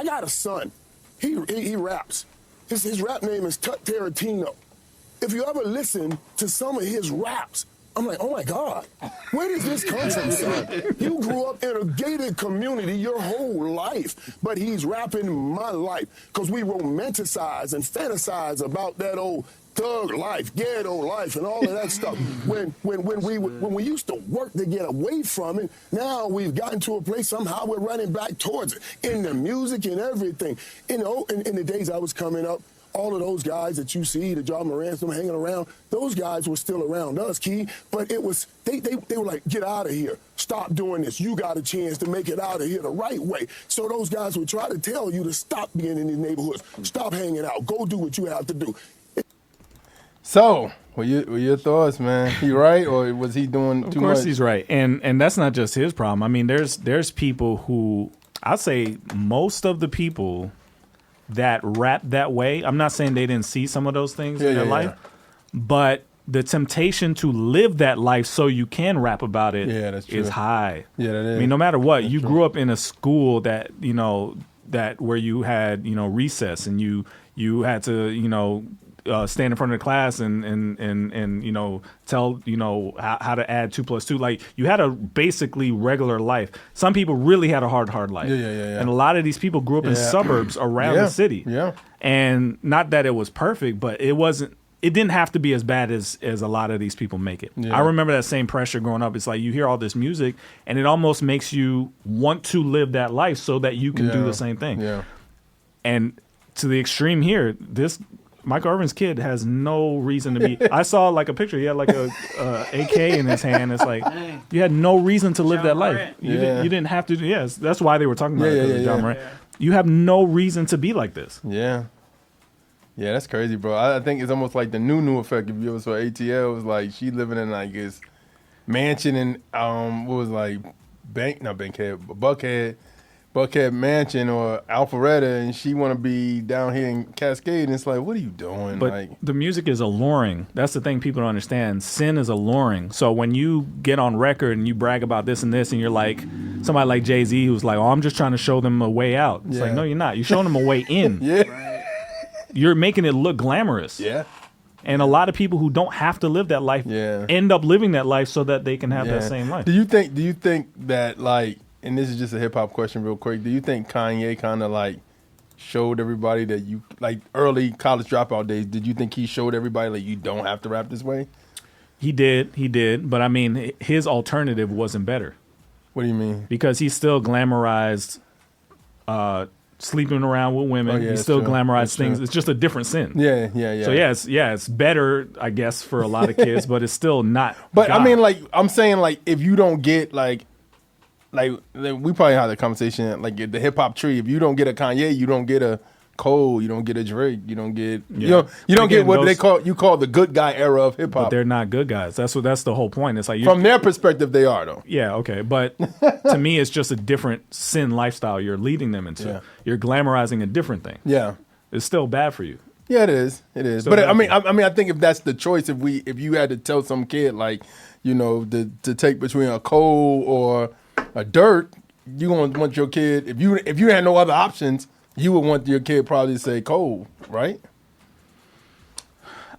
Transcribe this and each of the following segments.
I got a son. He raps. His rap name is Tut Tarantino. If you ever listen to some of his raps, I'm like, oh my God, where does this come from, son? You grew up in a gated community your whole life, but he's rapping my life because we romanticize and fantasize about that old thug life, ghetto life, and all of that stuff. When we used to work to get away from it, now we've gotten to a place somehow we're running back towards it in the music and everything. In the days I was coming up, all of those guys that you see, the John Morant's, them hanging around, those guys were still around us, Key. But it was, they were like, get out of here. Stop doing this. You got a chance to make it out of here the right way. So those guys would try to tell you to stop being in these neighborhoods. Stop hanging out. Go do what you have to do. So, what your thoughts, man? He right, or was he doing too much? Of course he's right. And that's not just his problem. I mean, there's people who, I'd say most of the people that rap that way, I'm not saying they didn't see some of those things in their life, but the temptation to live that life so you can rap about it is high. Yeah, that is. I mean, no matter what, That's you true. grew up in a school that, that where you had, recess and you had to, stand in front of the class and tell how to add 2 + 2. Like, you had a basically regular life. Some people really had a hard life. Yeah. And a lot of these people grew up in suburbs around the city. Yeah. And not that it was perfect, but it didn't have to be as bad as a lot of these people make it. Yeah. I remember that same pressure growing up. It's like you hear all this music and it almost makes you want to live that life so that you can do the same thing. Yeah. And to the extreme here, this Michael Irvin's kid has no reason to be. I saw like a picture. He had like a AK in his hand. It's like you had no reason to live that life. You didn't have to. Yes, that's why they were talking about it. John Morant. You have no reason to be like this. Yeah, that's crazy, bro. I think it's almost like the new effect. If you ever saw ATL, it was like she living in like this mansion in what was like Buckhead Mansion or Alpharetta, and she want to be down here in Cascade, and it's like, what are you doing? But the music is alluring. That's the thing people don't understand. Sin is alluring. So when you get on record and you brag about this and this, and you're like, somebody like Jay-Z who's like, oh, I'm just trying to show them a way out. It's like, no, you're not. You're showing them a way in. You're making it look glamorous. Yeah. And a lot of people who don't have to live that life end up living that life so that they can have that same life. Do you think that, like, and this is just a hip hop question real quick, do you think Kanye kind of like showed everybody that you, like early college dropout days, did you think he showed everybody like you don't have to rap this way? He did. But I mean, his alternative wasn't better. What do you mean? Because he still glamorized sleeping around with women. He still glamorized things. It's just a different sin. Yeah. So it's better, I guess, for a lot of kids, but it's still not. But God. I mean, like, I'm saying, like, if you don't get like we probably had a conversation like the hip hop tree. If you don't get a Kanye, you don't get a Cole, you don't get a Drake, you don't get you don't get what they call the good guy era of hip hop. But they're not good guys. That's the whole point. It's like from their perspective, they are though. Yeah, okay, but to me, it's just a different sin lifestyle you're leading them into. Yeah. You're glamorizing a different thing. Yeah, it's still bad for you. Yeah, it is. It is. But I mean, I think if that's the choice, if you had to tell some kid like, to take between a Cole or a Dirt, you gonna want your kid, if you had no other options, you would want your kid probably to say Cole, right?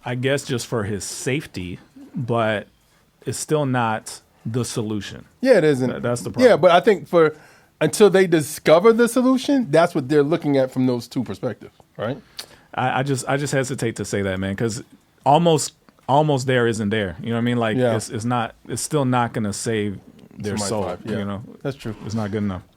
I guess just for his safety, but it's still not the solution. Yeah, it isn't. That's the problem. Yeah, but I think until they discover the solution, that's what they're looking at from those two perspectives, right? I just hesitate to say that, man, because almost there isn't there. You know what I mean? Like it's still not gonna save their soul. Life, yeah. You know, that's true. It's not good enough.